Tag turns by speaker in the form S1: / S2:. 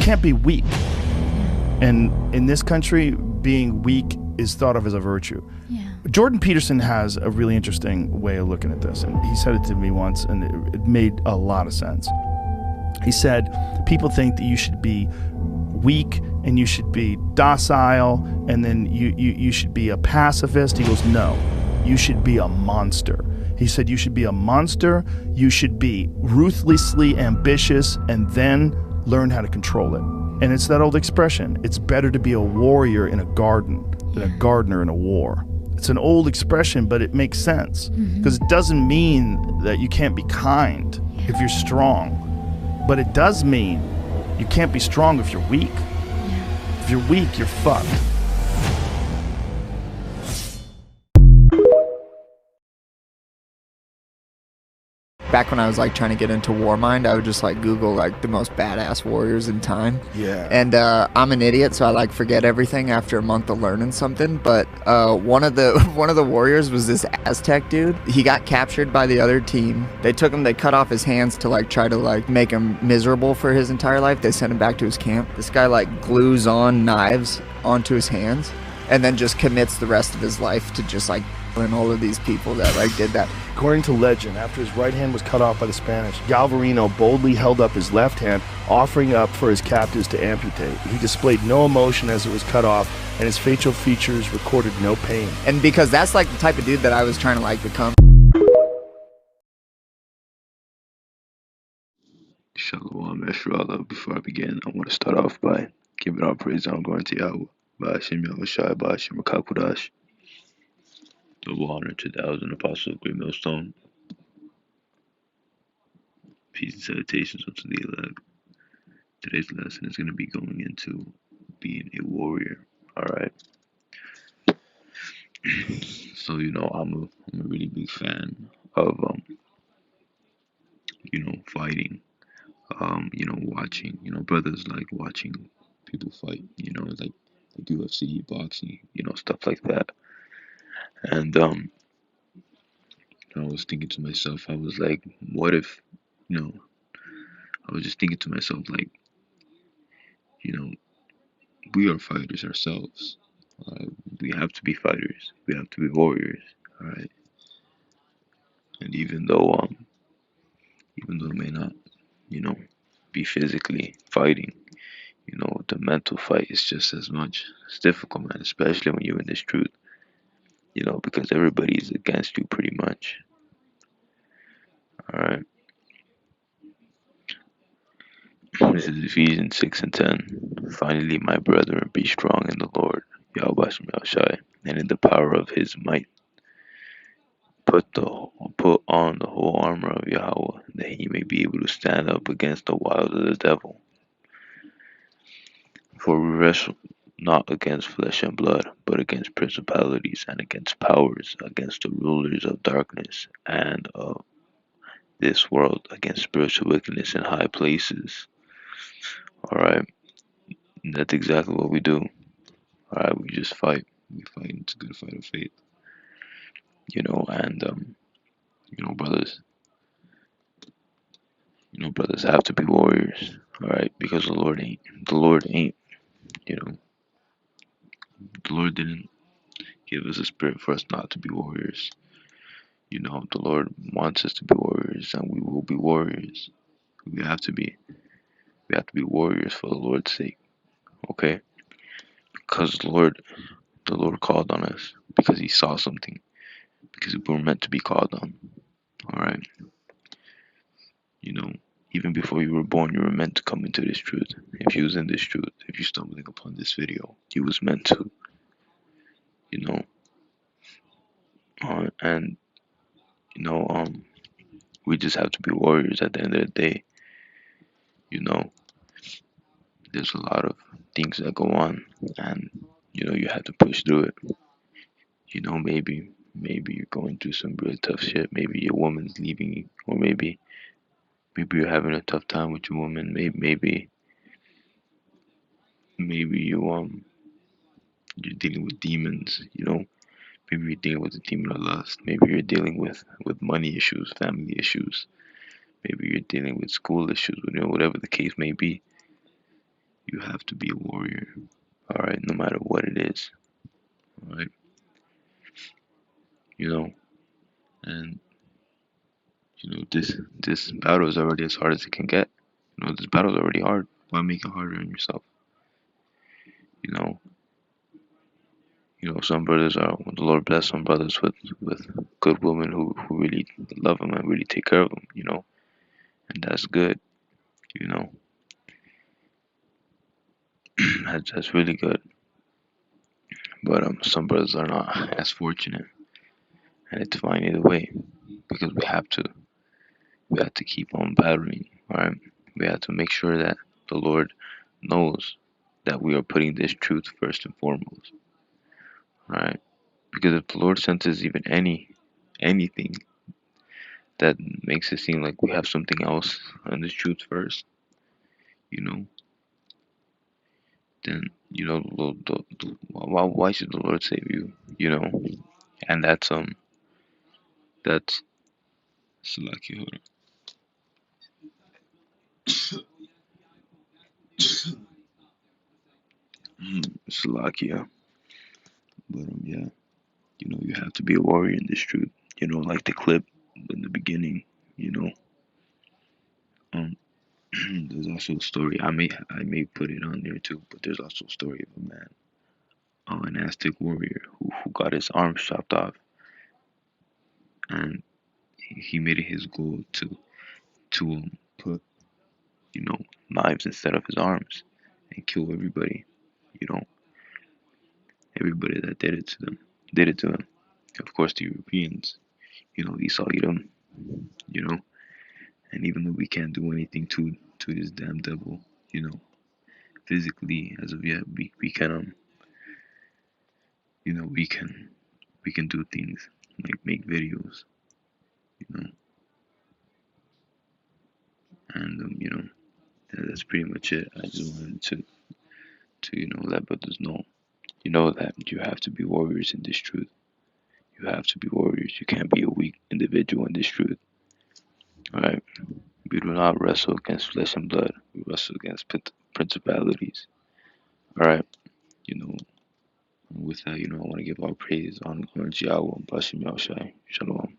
S1: can't be weak. And in this country, being weak is thought of as a virtue.
S2: Yeah.
S1: Jordan Peterson has a really interesting way of looking at this, and he said it to me once, and it made a lot of sense. He said, people think that you should be weak and you should be docile, and then you should be a pacifist. He goes, no, you should be a monster. He said, you should be a monster, you should be ruthlessly ambitious, and then learn how to control it. And it's that old expression, it's better to be a warrior in a garden than a gardener in a war. It's an old expression, but it makes sense, because it doesn't mean that you can't be kind if you're strong, but it does mean you can't be strong if you're weak. If you're weak, you're fucked.
S3: Back when I was like trying to get into Warmind, I would just like Google like the most badass warriors in time.
S1: Yeah.
S3: And I'm an idiot, so I like forget everything after a month of learning something. But one of the warriors was this Aztec dude. He got captured by the other team. They took him. They cut off his hands to like try to like make him miserable for his entire life. They sent him back to his camp. This guy like glues on knives onto his hands, and then just commits the rest of his life to just like killing all of these people that like did that.
S1: According to legend, after his right hand was cut off by the Spanish, Galvarino boldly held up his left hand, offering up for his captives to amputate. He displayed no emotion as it was cut off, and his facial features recorded no pain.
S3: And because that's like the type of dude that I was trying to like become.
S4: Shalom, Eshrala. Before I begin, I want to start off by giving all praise and glory to Yahweh, by Hashem Yahushai, by Hashem Rakakudash. Double honor to the elders and apostles of Great Millstone. Peace and salutations unto the elect. Today's lesson is going to be going into being a warrior. Alright. So, I'm a really big fan of, fighting. Watching, brothers like watching people fight, like UFC, boxing, stuff like that. And, I was thinking to myself, I was like, what if, I was just thinking to myself, like, we are fighters ourselves. We have to be fighters. We have to be warriors. All right. And even though it may not, be physically fighting, the mental fight is just as much. It's difficult, man, especially when you're in this truth, because everybody is against you pretty much. All right. This is Ephesians 6 and 10. Finally, my brethren, be strong in the Lord, Yahweh Hashem Yahushai, and in the power of his might. Put on the whole armor of Yahweh, that he may be able to stand up against the wiles of the devil. For we wrestle not against flesh and blood, but against principalities and against powers, against the rulers of darkness and of this world, against spiritual wickedness in high places. Alright, that's exactly what we do. Alright, we just fight. We fight. It's a good fight of faith. Brothers have to be warriors. Alright, because the Lord ain't. The Lord didn't give us a spirit for us not to be warriors. The Lord wants us to be warriors, and we will be warriors. We have to be. We have to be warriors for the Lord's sake. Okay? Because the Lord called on us because he saw something. Because we were meant to be called on. Alright? Even before you were born, you were meant to come into this truth. If you was in this truth, if you stumbling upon this video, you was meant to. We just have to be warriors at the end of the day. There's a lot of things that go on, and you have to push through it. Maybe you're going through some really tough shit. Maybe your woman's leaving you, or maybe you're having a tough time with your woman. Maybe you're dealing with demons. Maybe you're dealing with the demon of lust. Maybe you're dealing with money issues, family issues. Maybe you're dealing with school issues. Whatever the case may be. You have to be a warrior. All right, no matter what it is. All right, you know, and this battle is already as hard as it can get. This battle is already hard. Why make it harder on yourself? You know, some brothers are the Lord bless some brothers with good women who really love them and really take care of them. And that's good. You know, that's really good. But some brothers are not as fortunate, and it's fine either way because we have to keep on battering. All right, we have to make sure that the Lord knows that we are putting this truth first and foremost. All right, because if the Lord senses even anything that makes it seem like we have something else and this truth first, you know, then why should the Lord save you? And that's Salakia. Hold on. Salakia. But yeah, you have to be a warrior in this truth. Like the clip in the beginning. You know, um, there's also a story. I may put it on there too, but there's also a story of a man, an Aztec warrior who got his arms chopped off, and he made it his goal to put knives instead of his arms and kill everybody. You know, everybody that did it to him. Of course, the Europeans. Esau Edom. You know, and even though we can't do anything to this damn devil, physically as of yet, we can we can do things like make videos, you know, and that's pretty much it. I just wanted to let brothers know, that you have to be warriors in this truth. You have to be warriors. You can't be a weak individual in this truth. All right. We do not wrestle against flesh and blood. We wrestle against principalities. All right. You know, with that, I want to give all praise on Yahweh and Bashim Yahushai. Shalom.